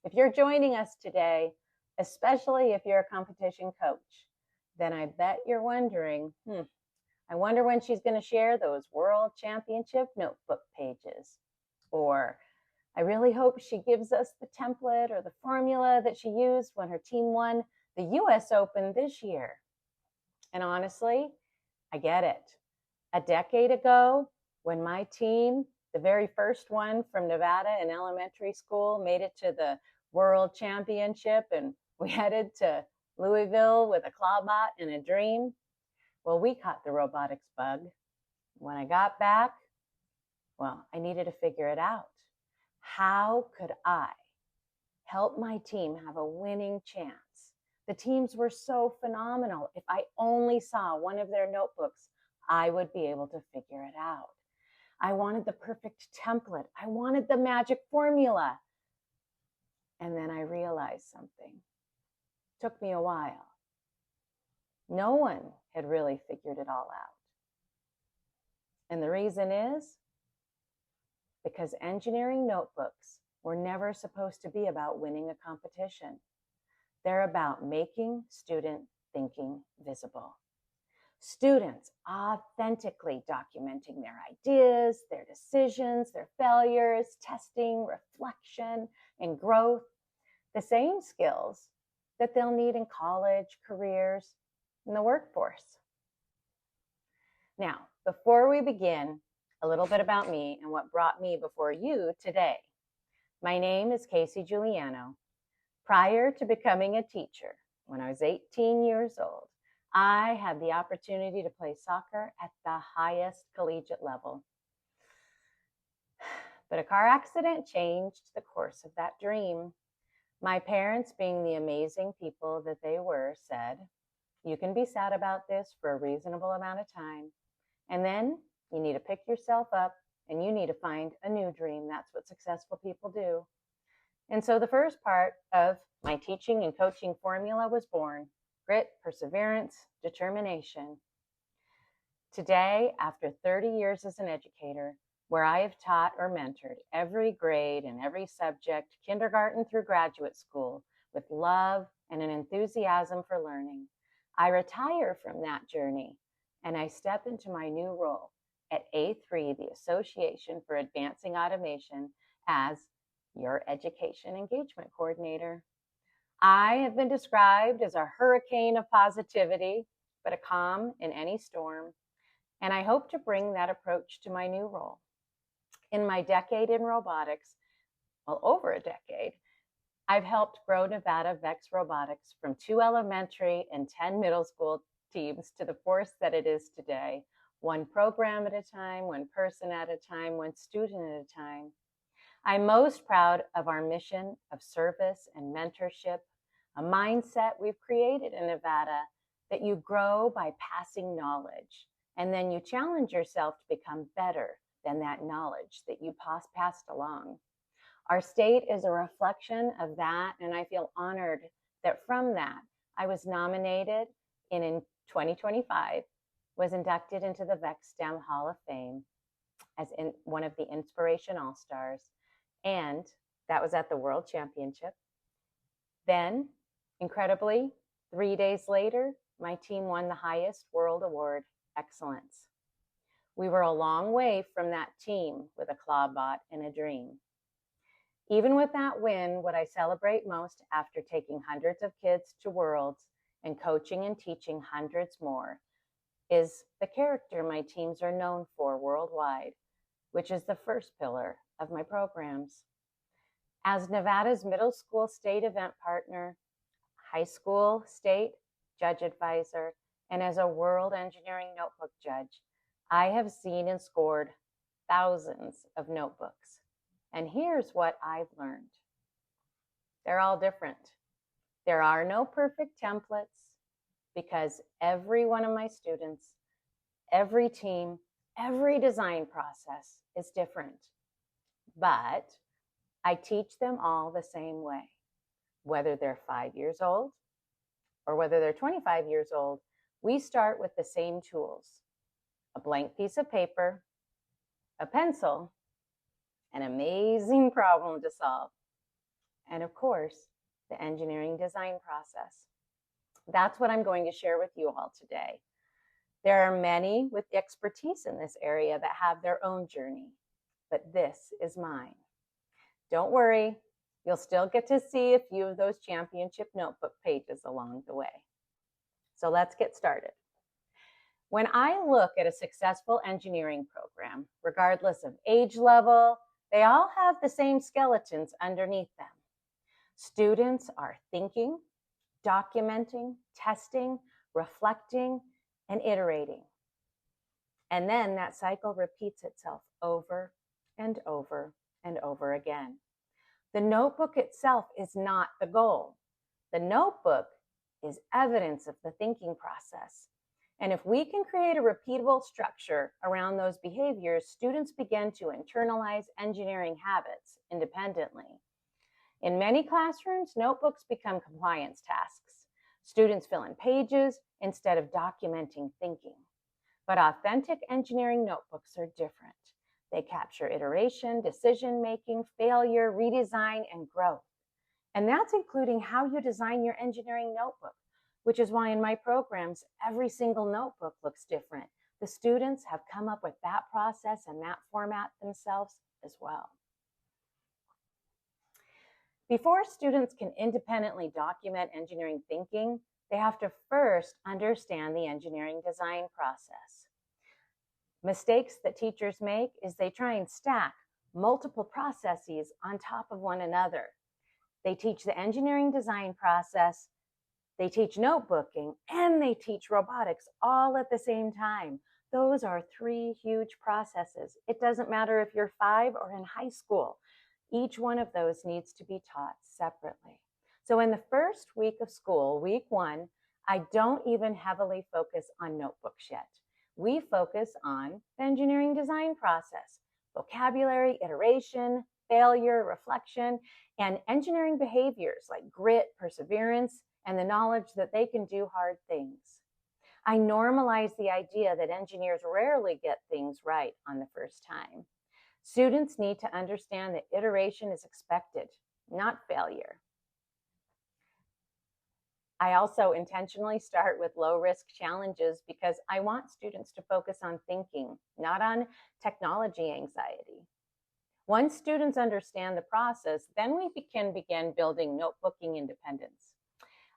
If you're joining us today, especially if you're a competition coach, then I bet you're wondering, I wonder when she's going to share those World Championship notebook pages. Or I really hope she gives us the template or the formula that she used when her team won the US Open this year. And honestly, I get it. A decade ago, when my team, the very first one from Nevada in elementary school, made it to the World Championship and we headed to Louisville with a clawbot and a dream, well, we caught the robotics bug. When I got back, well, I needed to figure it out. How could I help my team have a winning chance? The teams were so phenomenal. If I only saw one of their notebooks, I would be able to figure it out. I wanted the perfect template. I wanted the magic formula. And then I realized something. It took me a while. No one had really figured it all out. And the reason is because engineering notebooks were never supposed to be about winning a competition. They're about making student thinking visible. Students authentically documenting their ideas, their decisions, their failures, testing, reflection, and growth. The same skills that they'll need in college, careers, and the workforce. Now, before we begin, a little bit about me and what brought me before you today. My name is Casey Giuliano. Prior to becoming a teacher, when I was 18 years old, I had the opportunity to play soccer at the highest collegiate level. But a car accident changed the course of that dream. My parents, being the amazing people that they were, said, "You can be sad about this for a reasonable amount of time. And then you need to pick yourself up and you need to find a new dream. That's what successful people do." And so the first part of my teaching and coaching formula was born: grit, perseverance, determination. Today, after 30 years as an educator, where I have taught or mentored every grade and every subject, kindergarten through graduate school, with love and an enthusiasm for learning, I retire from that journey and I step into my new role at A3, the Association for Advancing Automation, as your Education Engagement Coordinator. I have been described as a hurricane of positivity, but a calm in any storm, and I hope to bring that approach to my new role. In my decade in robotics, well, over a decade, I've helped grow Nevada VEX Robotics from 2 elementary and 10 middle school teams to the force that it is today, one program at a time, one person at a time, one student at a time. I'm most proud of our mission of service and mentorship, a mindset we've created in Nevada that you grow by passing knowledge, and then you challenge yourself to become better than that knowledge that you passed along. Our state is a reflection of that, and I feel honored that from that, I was nominated in 2025, was inducted into the VEX STEM Hall of Fame as one of the Inspiration All-Stars, and that was at the World Championship. Then, incredibly, 3 days later, my team won the highest world award, Excellence. We were a long way from that team with a clawbot and a dream. Even with that win, what I celebrate most after taking hundreds of kids to Worlds and coaching and teaching hundreds more is the character my teams are known for worldwide, which is the first pillar of my programs. As Nevada's middle school state event partner, high school state judge advisor, and as a World Engineering Notebook judge, I have seen and scored thousands of notebooks. And here's what I've learned. They're all different. There are no perfect templates because every one of my students, every team, every design process is different. But I teach them all the same way, whether they're 5 years old or whether they're 25 years old. We start with the same tools: a blank piece of paper, a pencil, an amazing problem to solve. and of course, the engineering design process. That's what I'm going to share with you all today. There are many with expertise in this area that have their own journey, but this is mine. Don't worry, you'll still get to see a few of those championship notebook pages along the way. So let's get started. When I look at a successful engineering program, regardless of age level, they all have the same skeletons underneath them. Students are thinking, documenting, testing, reflecting, and iterating. And then that cycle repeats itself over and over and over again. The notebook itself is not the goal. The notebook is evidence of the thinking process. And if we can create a repeatable structure around those behaviors, students begin to internalize engineering habits independently. In many classrooms, notebooks become compliance tasks. Students fill in pages instead of documenting thinking. But authentic engineering notebooks are different. They capture iteration, decision-making, failure, redesign, and growth. And that's including how you design your engineering notebook, which is why in my programs, every single notebook looks different. The students have come up with that process and that format themselves as well. Before students can independently document engineering thinking, they have to first understand the engineering design process. Mistakes that teachers make is they try and stack multiple processes on top of one another. They teach the engineering design process, they teach notebooking, and they teach robotics all at the same time. Those are three huge processes. It doesn't matter if you're 5 or in high school. Each one of those needs to be taught separately. So in the first week of school, week 1, I don't even heavily focus on notebooks yet. We focus on the engineering design process, vocabulary, iteration, failure, reflection, and engineering behaviors like grit, perseverance, and the knowledge that they can do hard things. I normalize the idea that engineers rarely get things right on the first time. Students need to understand that iteration is expected, not failure. I also intentionally start with low-risk challenges because I want students to focus on thinking, not on technology anxiety. Once students understand the process, then we can begin building notebooking independence.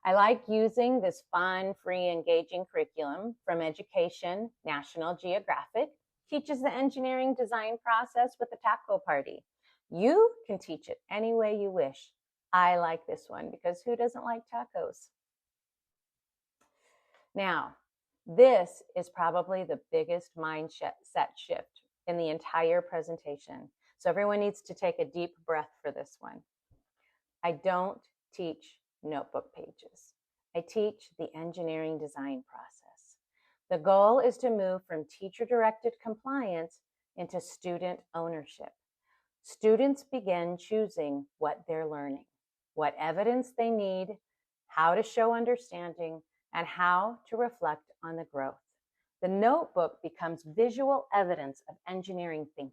I like using this fun, free, engaging curriculum from Education. National Geographic teaches the engineering design process with a taco party. You can teach it any way you wish. I like this one because who doesn't like tacos? Now, this is probably the biggest mindset shift in the entire presentation. So everyone needs to take a deep breath for this one. I don't teach notebook pages. I teach the engineering design process. The goal is to move from teacher-directed compliance into student ownership. Students begin choosing what they're learning, what evidence they need, how to show understanding, and how to reflect on the growth. The notebook becomes visual evidence of engineering thinking.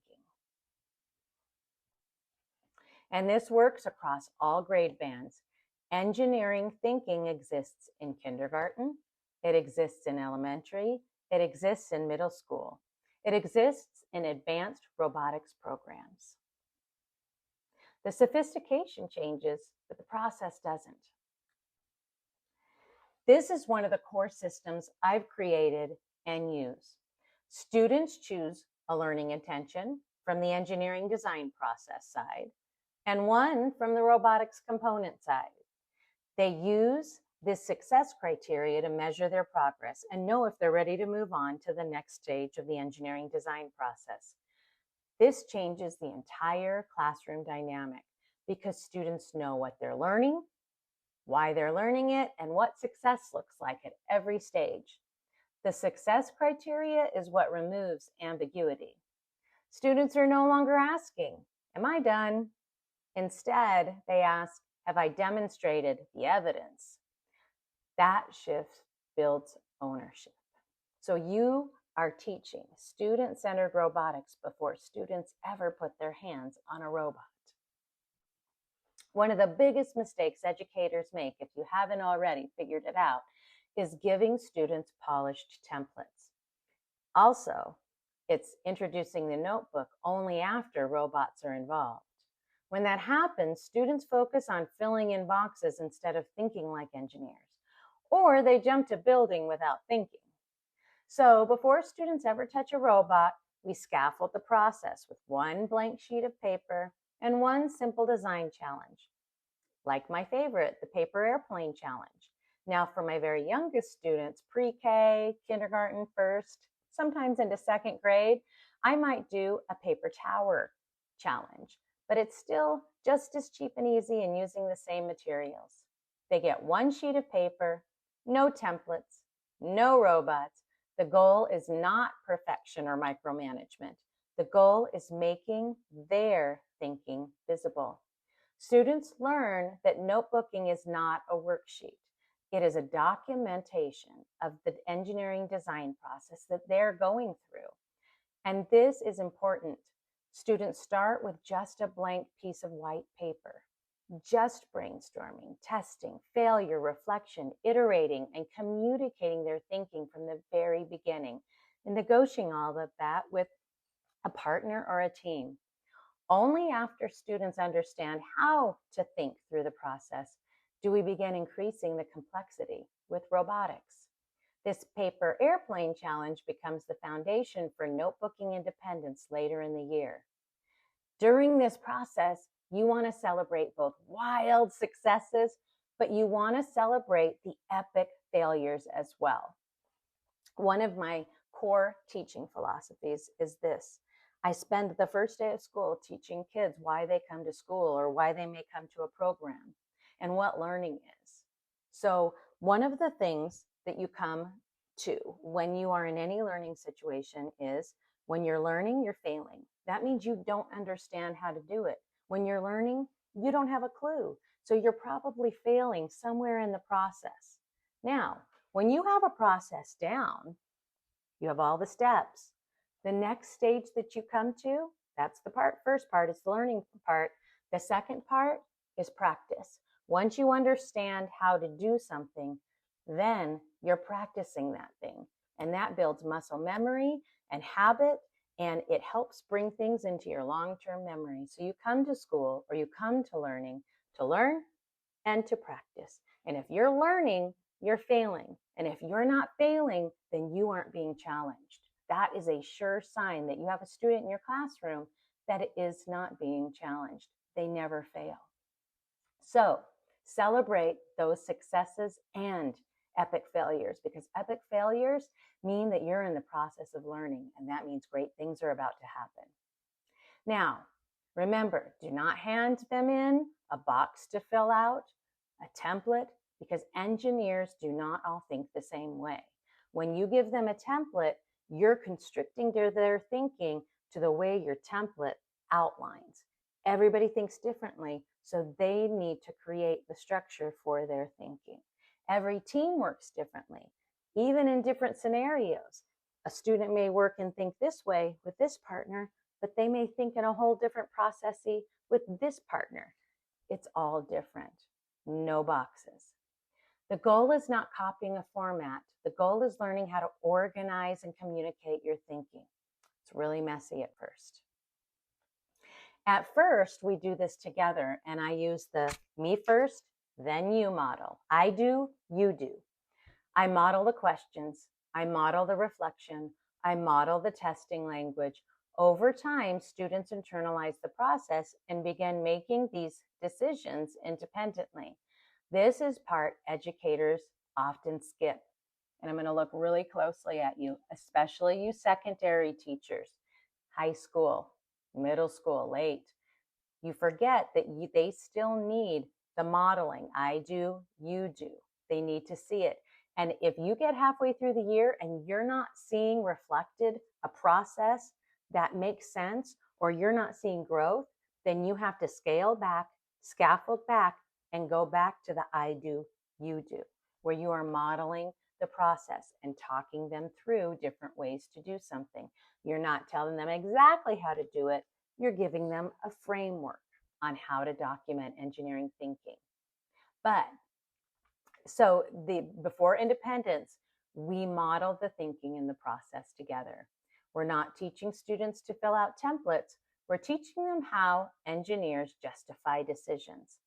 And this works across all grade bands. Engineering thinking exists in kindergarten, it exists in elementary, it exists in middle school, it exists in advanced robotics programs. The sophistication changes, but the process doesn't. This is one of the core systems I've created and use. Students choose a learning intention from the engineering design process side and one from the robotics component side. They use this success criteria to measure their progress and know if they're ready to move on to the next stage of the engineering design process. This changes the entire classroom dynamic because students know what they're learning, why they're learning it, and what success looks like at every stage. The success criteria is what removes ambiguity. Students are no longer asking, "Am I done?" Instead, they ask, "Have I demonstrated the evidence?" That shift builds ownership. So you are teaching student-centered robotics before students ever put their hands on a robot. One of the biggest mistakes educators make, if you haven't already figured it out, is giving students polished templates. Also, it's introducing the notebook only after robots are involved. When that happens, students focus on filling in boxes instead of thinking like engineers, or they jump to building without thinking. So before students ever touch a robot, we scaffold the process with one blank sheet of paper and one simple design challenge. Like my favorite, the paper airplane challenge. Now for my very youngest students, pre-K, kindergarten, first, sometimes into second grade, I might do a paper tower challenge, but it's still just as cheap and easy and using the same materials. They get one sheet of paper, no templates, no robots. The goal is not perfection or micromanagement. The goal is making their thinking visible. Students learn that notebooking is not a worksheet. It is a documentation of the engineering design process that they're going through. And this is important. Students start with just a blank piece of white paper, just brainstorming, testing, failure, reflection, iterating, and communicating their thinking from the very beginning, and negotiating all of that with a partner or a team. Only after students understand how to think through the process do we begin increasing the complexity with robotics. This paper airplane challenge becomes the foundation for notebooking independence later in the year. During this process, you want to celebrate both wild successes, but you want to celebrate the epic failures as well. One of my core teaching philosophies is this. I spend the first day of school teaching kids why they come to school or why they may come to a program and what learning is. So one of the things that you come to when you are in any learning situation is when you're learning, you're failing. That means you don't understand how to do it. When you're learning, you don't have a clue. So you're probably failing somewhere in the process. Now, when you have a process down, you have all the steps. The next stage that you come to, that's the first part is the learning part. The second part is practice. Once you understand how to do something, then you're practicing that thing. And that builds muscle memory and habit, and it helps bring things into your long-term memory. So you come to school or you come to learning to learn and to practice. And if you're learning, you're failing. And if you're not failing, then you aren't being challenged. That is a sure sign that you have a student in your classroom that is not being challenged. They never fail. So celebrate those successes and epic failures, because epic failures mean that you're in the process of learning, and that means great things are about to happen. Now, remember, do not hand them in a box to fill out, a template, because engineers do not all think the same way. When you give them a template, you're constricting their thinking to the way your template outlines. Everybody thinks differently, so they need to create the structure for their thinking. Every team works differently, even in different scenarios. A student may work and think this way with this partner, but they may think in a whole different processy with this partner. It's all different. No boxes. The goal is not copying a format. The goal is learning how to organize and communicate your thinking. It's really messy at first. At first, we do this together, and I use the me first, then you model. I do, you do. I model the questions. I model the reflection. I model the testing language. Over time, students internalize the process and begin making these decisions independently. This is part educators often skip. And I'm going to look really closely at you, especially you secondary teachers, high school, middle school, late. You forget that they still need the modeling. I do, you do. They need to see it. And if you get halfway through the year and you're not seeing reflected a process that makes sense, or you're not seeing growth, then you have to scale back, scaffold back, and go back to the I do, you do, where you are modeling the process and talking them through different ways to do something. You're not telling them exactly how to do it. You're giving them a framework. on how to document engineering thinking. But so before independence, we model the thinking in the process together. We're not teaching students to fill out templates. We're teaching them how engineers justify decisions.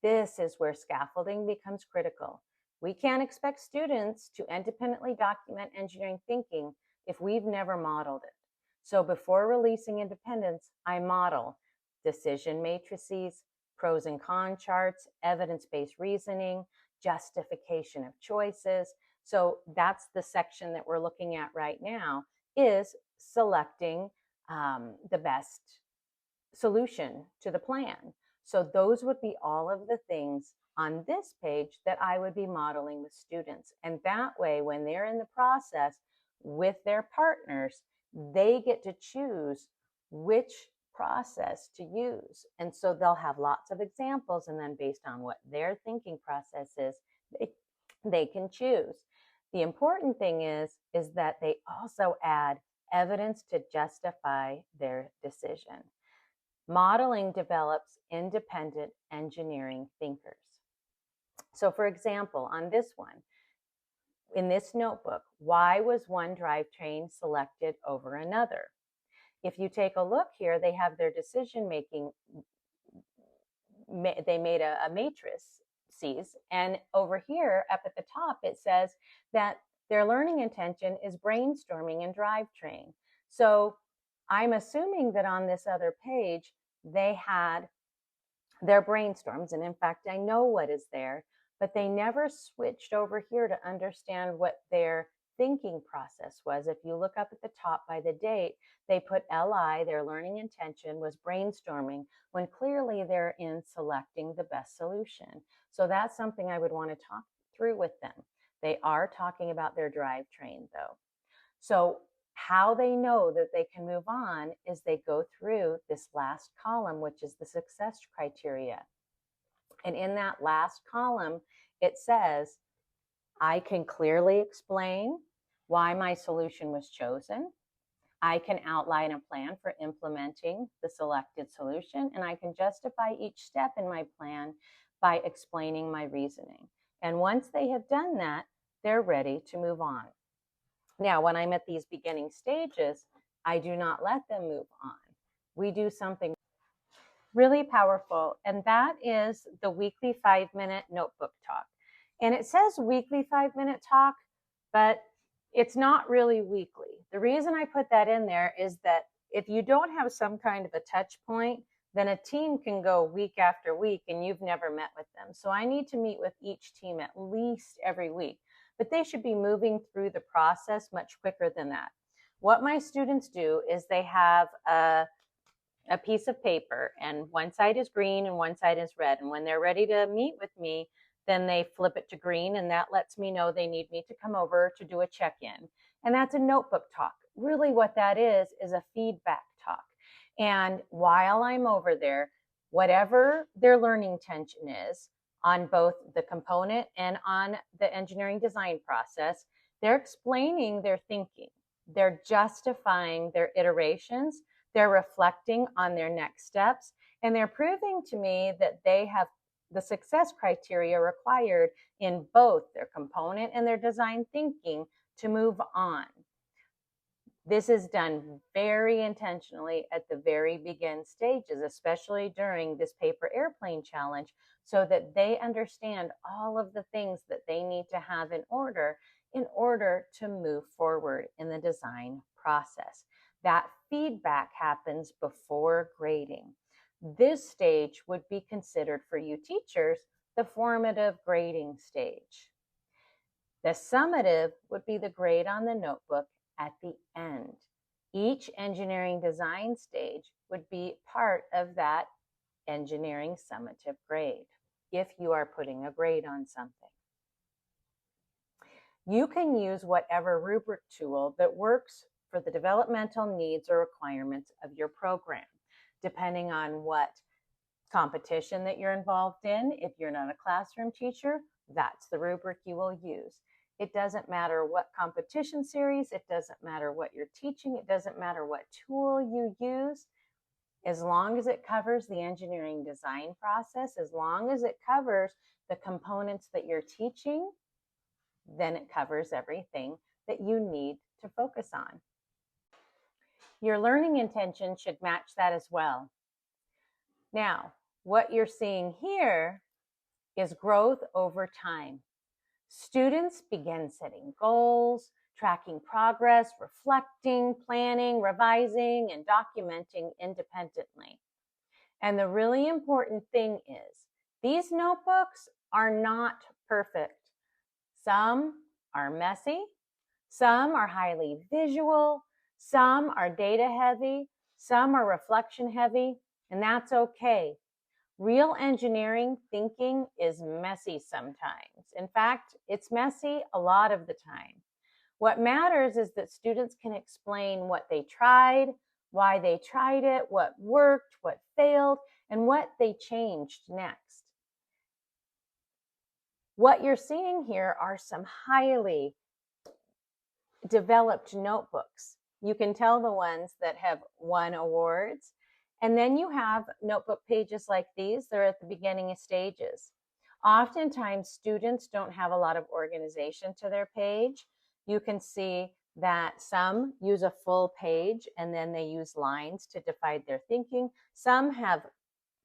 This is where scaffolding becomes critical. We can't expect students to independently document engineering thinking if we've never modeled it. So before releasing independence, I model decision matrices, pros and con charts, evidence-based reasoning, justification of choices. So that's the section that we're looking at right now, is selecting the best solution to the plan. So those would be all of the things on this page that I would be modeling with students. And that way, when they're in the process with their partners, they get to choose which process to use. And so they'll have lots of examples, and then based on what their thinking process is, they can choose. The important thing is that they also add evidence to justify their decision. Modeling develops independent engineering thinkers. So for example, on this one, in this notebook, why was one drivetrain selected over another? If you take a look here, they have their decision making, they made a matrix, and over here up at the top, it says that their learning intention is brainstorming and drivetrain. So I'm assuming that on this other page, they had their brainstorms. And in fact, I know what is there, but they never switched over here to understand what their thinking process was. If you look up at the top by the date, they put LI, their learning intention was brainstorming, when clearly they're in selecting the best solution. So that's something I would want to talk through with them. They are talking about their drivetrain though. So how they know that they can move on is they go through this last column, which is the success criteria. And in that last column, it says, I can clearly explain why my solution was chosen. I can outline a plan for implementing the selected solution, and I can justify each step in my plan by explaining my reasoning. And once they have done that, they're ready to move on. Now, when I'm at these beginning stages, I do not let them move on. We do something really powerful, and that is the weekly 5-minute notebook talk. And it says weekly 5-minute talk, but it's not really weekly. The reason I put that in there is that if you don't have some kind of a touch point, then a team can go week after week and you've never met with them. So I need to meet with each team at least every week, but they should be moving through the process much quicker than that. What my students do is they have a piece of paper, and one side is green and one side is red. And when they're ready to meet with me, then they flip it to green, and that lets me know they need me to come over to do a check-in. And that's a notebook talk. Really what that is a feedback talk. And while I'm over there, whatever their learning tension is on both the component and on the engineering design process, they're explaining their thinking. They're justifying their iterations. They're reflecting on their next steps, and they're proving to me that they have the success criteria required in both their component and their design thinking to move on. This is done very intentionally at the very begin stages, especially during this paper airplane challenge, so that they understand all of the things that they need to have in order to move forward in the design process. That feedback happens before grading. This stage would be considered for you teachers the formative grading stage. The summative would be the grade on the notebook at the end. Each engineering design stage would be part of that engineering summative grade if you are putting a grade on something. You can use whatever rubric tool that works for the developmental needs or requirements of your program, depending on what competition that you're involved in. If you're not a classroom teacher, that's the rubric you will use. It doesn't matter what competition series, it doesn't matter what you're teaching, it doesn't matter what tool you use. As long as it covers the engineering design process, as long as it covers the components that you're teaching, then it covers everything that you need to focus on. Your learning intention should match that as well. Now, what you're seeing here is growth over time. Students begin setting goals, tracking progress, reflecting, planning, revising, and documenting independently. And the really important thing is these notebooks are not perfect. Some are messy, some are highly visual, some are data heavy, some are reflection heavy, and that's okay. Real engineering thinking is messy sometimes. In fact, it's messy a lot of the time. What matters is that students can explain what they tried, why they tried it, what worked, what failed, and what they changed next. What you're seeing here are some highly developed notebooks. You can tell the ones that have won awards. And then you have notebook pages like these. They're at the beginning stages. Oftentimes, students don't have a lot of organization to their page. You can see that some use a full page and then they use lines to divide their thinking. Some have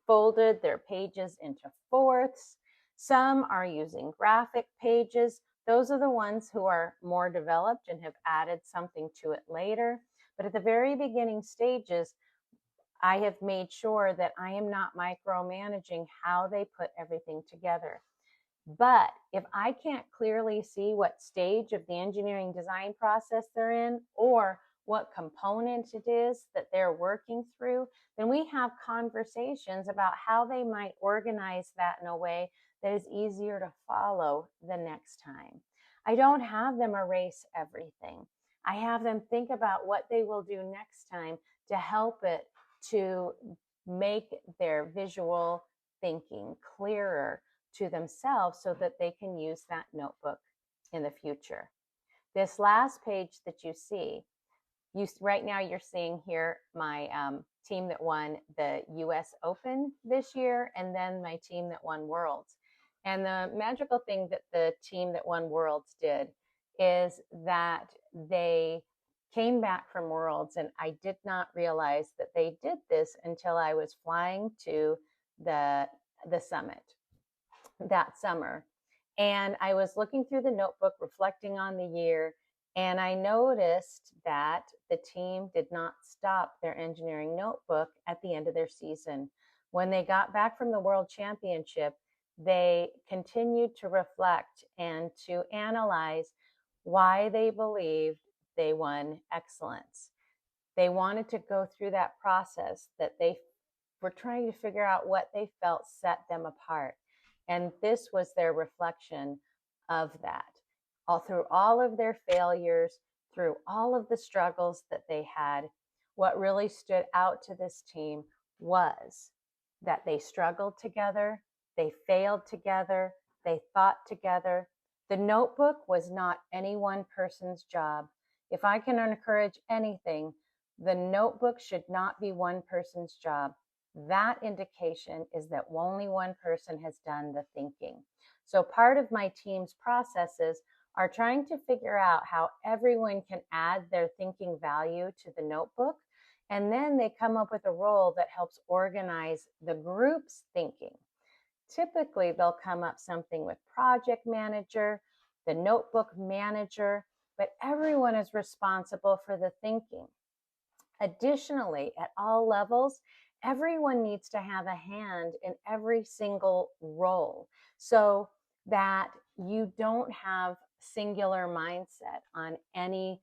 folded their pages into fourths. Some are using graphic pages. Those are the ones who are more developed and have added something to it later. But at the very beginning stages, I have made sure that I am not micromanaging how they put everything together. But if I can't clearly see what stage of the engineering design process they're in or what component it is that they're working through, then we have conversations about how they might organize that in a way that is easier to follow the next time. I don't have them erase everything. I have them think about what they will do next time to help it to make their visual thinking clearer to themselves so that they can use that notebook in the future. This last page that you see, right now you're seeing here my team that won the US Open this year and then my team that won Worlds. And the magical thing that the team that won Worlds did is that they came back from Worlds, and I did not realize that they did this until I was flying to the summit that summer. And I was looking through the notebook, reflecting on the year, and I noticed that the team did not stop their engineering notebook at the end of their season. When they got back from the World Championship, they continued to reflect and to analyze why they believed they won excellence. They wanted to go through that process that they were trying to figure out what they felt set them apart. And this was their reflection of that. Through all of their failures, through all of the struggles that they had, what really stood out to this team was that they struggled together, they failed together, they thought together. The notebook was not any one person's job. If I can encourage anything, the notebook should not be one person's job. That indication is that only one person has done the thinking. So part of my team's processes are trying to figure out how everyone can add their thinking value to the notebook. And then they come up with a role that helps organize the group's thinking. Typically, they'll come up something with project manager, the notebook manager, but everyone is responsible for the thinking. Additionally, at all levels, everyone needs to have a hand in every single role so that you don't have singular mindset on any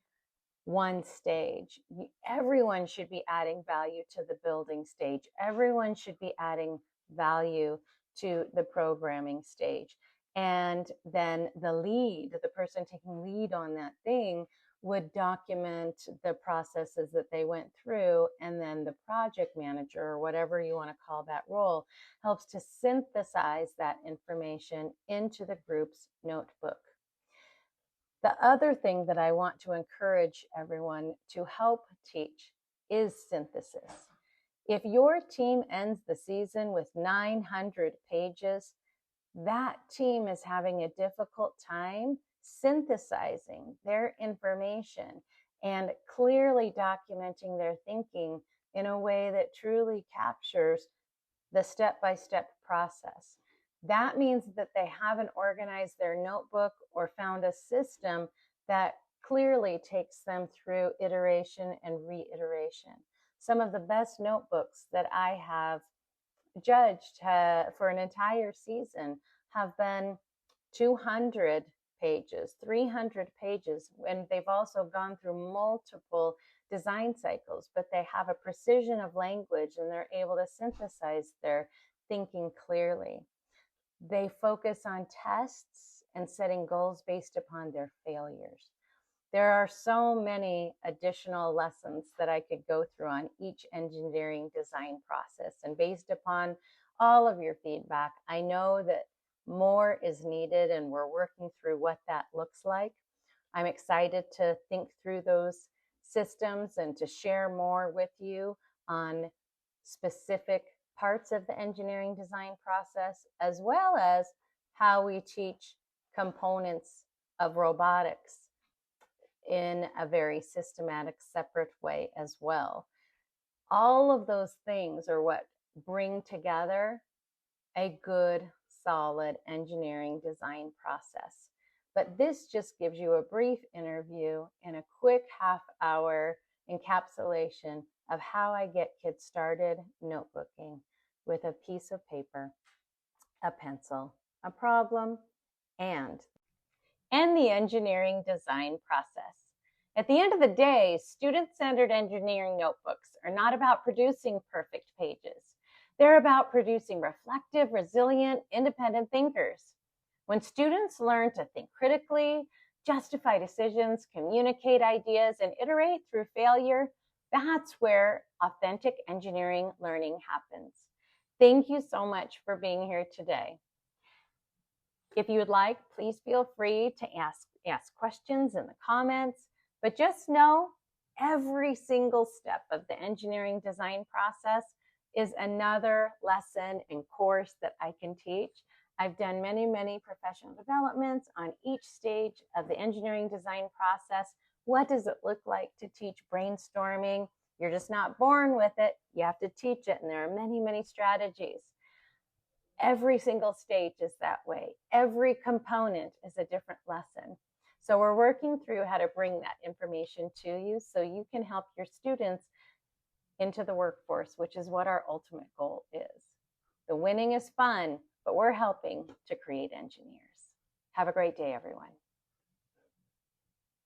one stage. Everyone should be adding value to the building stage. Everyone should be adding value to the programming stage. And then the lead, the person taking lead on that thing, would document the processes that they went through, and then the project manager, or whatever you want to call that role, helps to synthesize that information into the group's notebook. The other thing that I want to encourage everyone to help teach is synthesis. If your team ends the season with 900 pages, that team is having a difficult time synthesizing their information and clearly documenting their thinking in a way that truly captures the step-by-step process. That means that they haven't organized their notebook or found a system that clearly takes them through iteration and reiteration. Some of the best notebooks that I have judged for an entire season have been 200 pages, 300 pages, and they've also gone through multiple design cycles, but they have a precision of language and they're able to synthesize their thinking clearly. They focus on tests and setting goals based upon their failures. There are so many additional lessons that I could go through on each engineering design process. And based upon all of your feedback, I know that more is needed and we're working through what that looks like. I'm excited to think through those systems and to share more with you on specific parts of the engineering design process, as well as how we teach components of robotics in a very systematic, separate way as well. All of those things are what bring together a good, solid engineering design process. But this just gives you a brief interview and a quick half-hour encapsulation of how I get kids started notebooking with a piece of paper, a pencil, a problem, and the engineering design process. At the end of the day, student-centered engineering notebooks are not about producing perfect pages. They're about producing reflective, resilient, independent thinkers. When students learn to think critically, justify decisions, communicate ideas, and iterate through failure, that's where authentic engineering learning happens. Thank you so much for being here today. If you would like, please feel free to ask questions in the comments, but just know every single step of the engineering design process is another lesson and course that I can teach. I've done many, many professional developments on each stage of the engineering design process. What does it look like to teach brainstorming? You're just not born with it. You have to teach it, and there are many, many strategies. Every single stage is that way. Every component is a different lesson. So we're working through how to bring that information to you so you can help your students into the workforce, which is what our ultimate goal is. The winning is fun, but we're helping to create engineers. Have a great day, everyone.